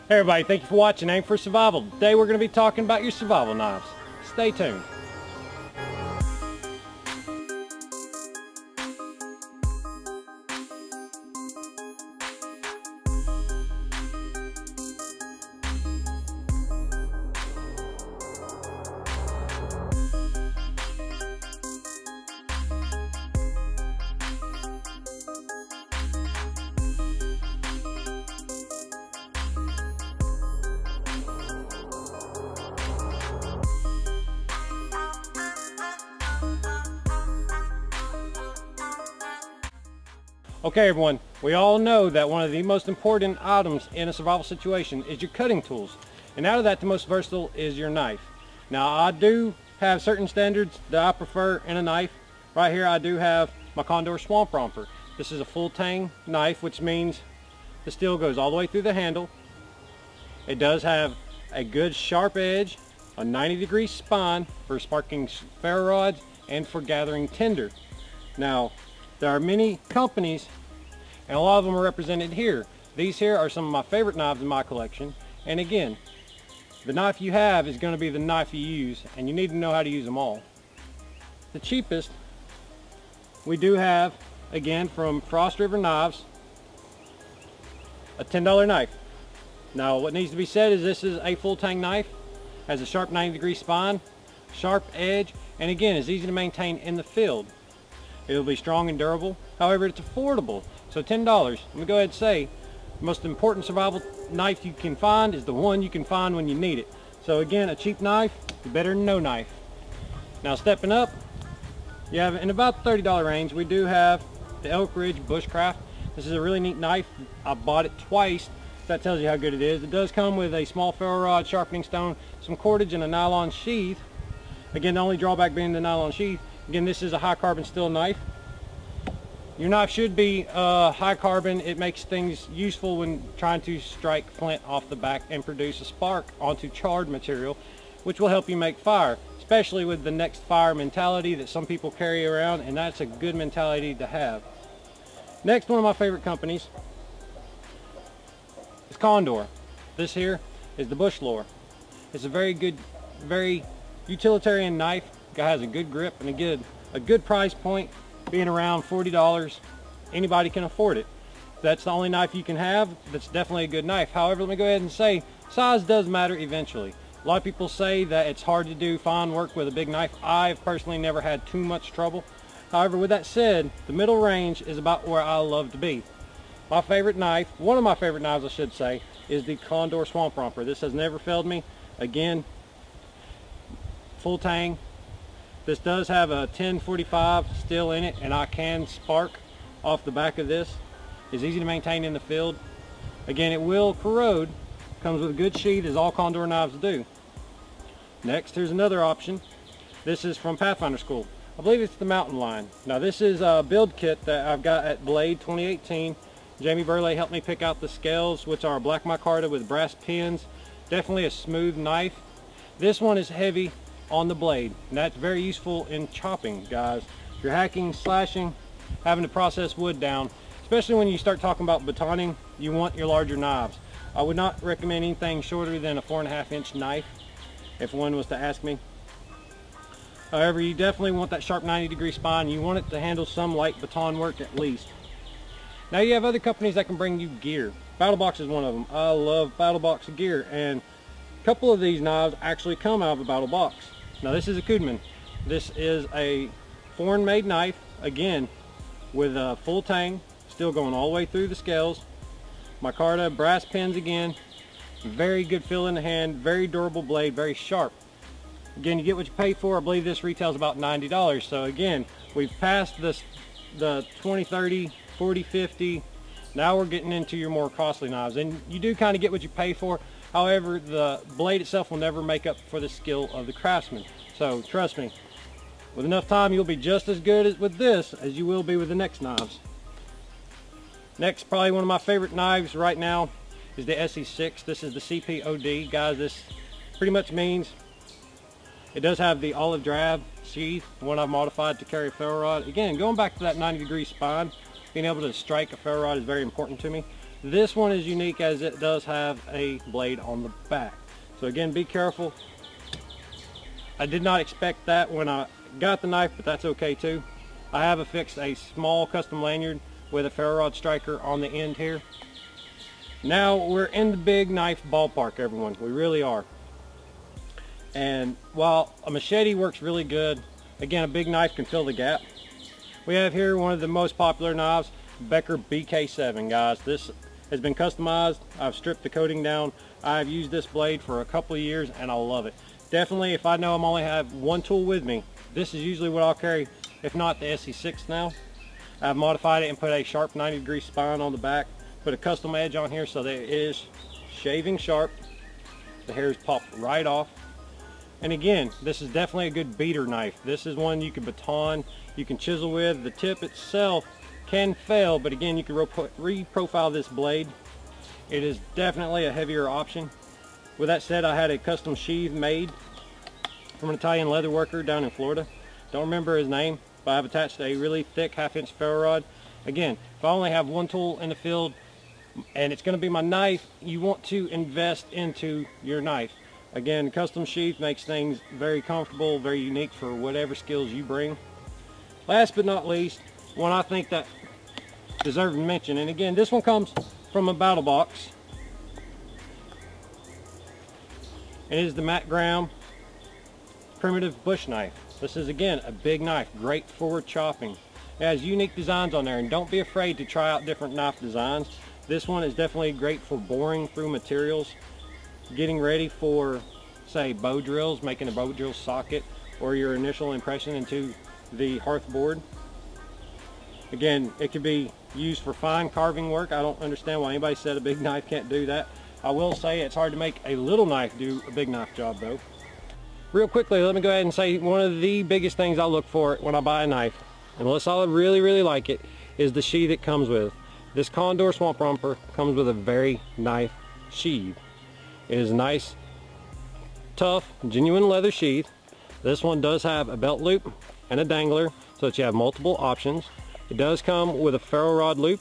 Hey everybody, thank you for watching Aim for Survival. Today we're going to be talking about your survival knives. Stay tuned. Okay everyone, we all know that one of the most important items in a survival situation is your cutting tools. And out of that, the most versatile is your knife. Now I do have certain standards that I prefer in a knife. Right here I do have my Condor Swamp Romper. This is a full tang knife, which means the steel goes all the way through the handle. It does have a good sharp edge, a 90-degree spine for sparking ferro rods and for gathering tinder. Now there are many companies and a lot of them are represented here. These here are some of my favorite knives in my collection, and again, the knife you have is going to be the knife you use, and you need to know how to use them all. The cheapest we do have, again, from Frost River Knives, a $10 knife. Now what needs to be said is this is a full tang knife, has a sharp 90-degree spine, sharp edge, and again is easy to maintain in the field. It'll be strong and durable. However, it's affordable. So $10. Let me go ahead and say, the most important survival knife you can find is the one you can find when you need it. So again, a cheap knife is better than no knife. Now stepping up, you have in about the $30 range, we do have the Elk Ridge Bushcraft. This is a really neat knife. I bought it twice. That tells you how good it is. It does come with a small ferro rod, sharpening stone, some cordage, and a nylon sheath. Again, the only drawback being the nylon sheath. Again, this is a high carbon steel knife. Your knife should be high carbon. It makes things useful when trying to strike flint off the back and produce a spark onto charred material, which will help you make fire, especially with the next fire mentality that some people carry around, and that's a good mentality to have. Next, one of my favorite companies is Condor. This here is the Bushlore. It's a very good, very utilitarian knife. Guy has a good grip and a good price point, being around $40. Anybody can afford it. If that's the only knife you can have, that's definitely a good knife. However, let me go ahead and say, size does matter eventually. A lot of people say that it's hard to do fine work with a big knife. I've personally never had too much trouble. However, with that said, the middle range is about where I love to be. My favorite knife, one of my favorite knives I should say, is the Condor Swamp Romper. This has never failed me. Again, full tang. This does have a 1045 steel in it, and I can spark off the back of this. It's easy to maintain in the field. Again, it will corrode. Comes with a good sheath, as all Condor knives do. Next, here's another option. This is from Pathfinder School. I believe it's the Mountain Line. Now this is a build kit that I've got at Blade 2018. Jamie Burley helped me pick out the scales, which are black micarta with brass pins. Definitely a smooth knife. This one is heavy on the blade, and that's very useful in chopping, guys. If you're hacking, slashing, having to process wood down, especially when you start talking about batoning, you want your larger knives. I would not recommend anything shorter than a 4.5-inch knife if one was to ask me. However, you definitely want that sharp 90-degree spine. You want it to handle some light baton work at least. Now you have other companies that can bring you gear. BattlBox is one of them. I love BattlBox gear, and a couple of these knives actually come out of a BattlBox. Now this is a Cudeman. This is a foreign-made knife, again, with a full tang, still going all the way through the scales. Micarta, brass pins again. Very good feel in the hand, very durable blade, very sharp. Again, you get what you pay for. I believe this retails about $90. So again, we've passed the 20, 30, 40, 50. Now we're getting into your more costly knives, and you do kind of get what you pay for. However, the blade itself will never make up for the skill of the craftsman. So trust me, with enough time you'll be just as good with this as you will be with the next knives. Next, probably one of my favorite knives right now is the Esee 6. This is the CPOD. Guys, this pretty much means it does have the olive drab sheath, one I've modified to carry a ferro rod. Again, going back to that 90-degree spine, being able to strike a ferro rod is very important to me. This one is unique as it does have a blade on the back. So again, be careful. I did not expect that when I got the knife, but that's okay too. I have affixed a small custom lanyard with a ferro rod striker on the end here. Now we're in the big knife ballpark, everyone. We really are. And while a machete works really good, again, a big knife can fill the gap. We have here one of the most popular knives, Becker BK7, guys. This has been customized. I've stripped the coating down. I've used this blade for a couple of years and I love it. Definitely, if I know I'm only have one tool with me, this is usually what I'll carry, if not the Esee 6 now. I've modified it and put a sharp 90-degree spine on the back, put a custom edge on here so that it is shaving sharp. The hairs pop right off. And again, this is definitely a good beater knife. This is one you can baton, you can chisel with. The tip itself can fail, but again, you can re-profile this blade. It is definitely a heavier option. With that said, I had a custom sheath made from an Italian leather worker down in Florida. Don't remember his name, but I've attached a really thick 1/2-inch ferro rod. Again, if I only have one tool in the field and it's going to be my knife, you want to invest into your knife. Again, custom sheath makes things very comfortable, very unique for whatever skills you bring. Last but not least, one I think that deserves mention, and again, this one comes from a BattlBox. It is the Matt Graham primitive bush knife. This is again a big knife, great for chopping. It has unique designs on there, and don't be afraid to try out different knife designs. This one is definitely great for boring through materials, getting ready for, say, bow drills, making a bow drill socket, or your initial impression into the hearth board. Again, it can be used for fine carving work. I don't understand why anybody said a big knife can't do that. I will say it's hard to make a little knife do a big knife job though. Real quickly, let me go ahead and say one of the biggest things I look for when I buy a knife, unless I really like it, is the sheath it comes with. This Condor Swamp Romper comes with a very nice sheath. It is a nice, tough, genuine leather sheath. This one does have a belt loop and a dangler so that you have multiple options. It does come with a ferro rod loop.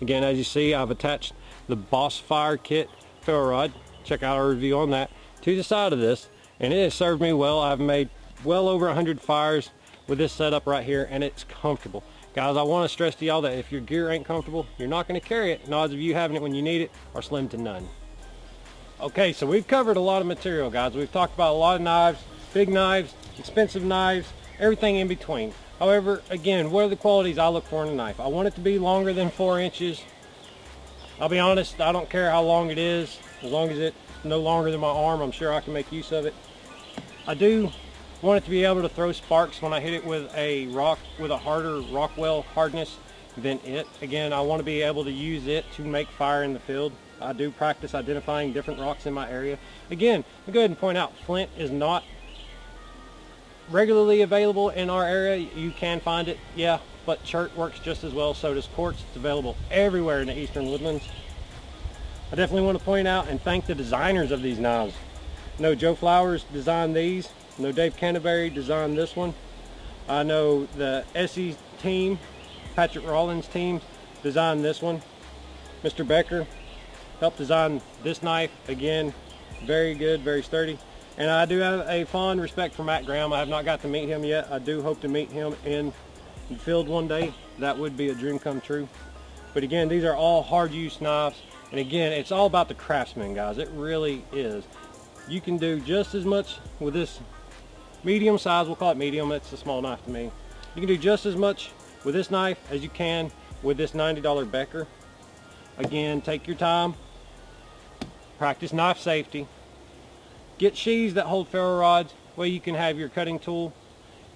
Again, as you see, I've attached the Boss Fire Kit ferro rod. Check out our review on that to the side of this, and it has served me well. I've made well over 100 fires with this setup right here, and it's comfortable. Guys, I want to stress to y'all that if your gear ain't comfortable, you're not going to carry it, and odds of you having it when you need it are slim to none. Okay, so we've covered a lot of material, guys. We've talked about a lot of knives, big knives, expensive knives, everything in between. However, again, what are the qualities I look for in a knife? I want it to be longer than 4 inches. I'll be honest, I don't care how long it is. As long as it's no longer than my arm, I'm sure I can make use of it. I do want it to be able to throw sparks when I hit it with a rock, with a harder Rockwell hardness than it. Again, I want to be able to use it to make fire in the field. I do practice identifying different rocks in my area. Again, I'll go ahead and point out, flint is not regularly available in our area. You can find it, yeah, but chert works just as well. So does quartz. It's available everywhere in the eastern woodlands. I definitely want to point out and thank the designers of these knives. I know Joe Flowers designed these. I know Dave Canterbury designed this one. I know the Esee team, Patrick Rollins team, designed this one. Mr. Becker helped design this knife. Again, very good, very sturdy. And I do have a fond respect for Matt Graham. I have not got to meet him yet. I do hope to meet him in the field one day. That would be a dream come true. But again, these are all hard use knives. And again, it's all about the craftsman, guys. It really is. You can do just as much with this medium size, we'll call it medium, it's a small knife to me. You can do just as much with this knife as you can with this $90 Becker. Again, take your time, practice knife safety, get sheaths that hold ferro rods where you can have your cutting tool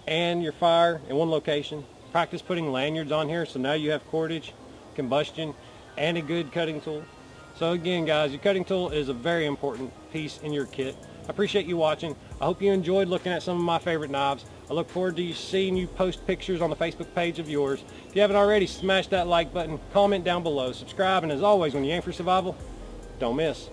and your fire in one location. Practice putting lanyards on here so now you have cordage, combustion, and a good cutting tool. So again, guys, your cutting tool is a very important piece in your kit. I appreciate you watching. I hope you enjoyed looking at some of my favorite knives. I look forward to seeing you post pictures on the Facebook page of yours. If you haven't already, smash that like button, comment down below, subscribe, and as always, when you aim for survival, don't miss.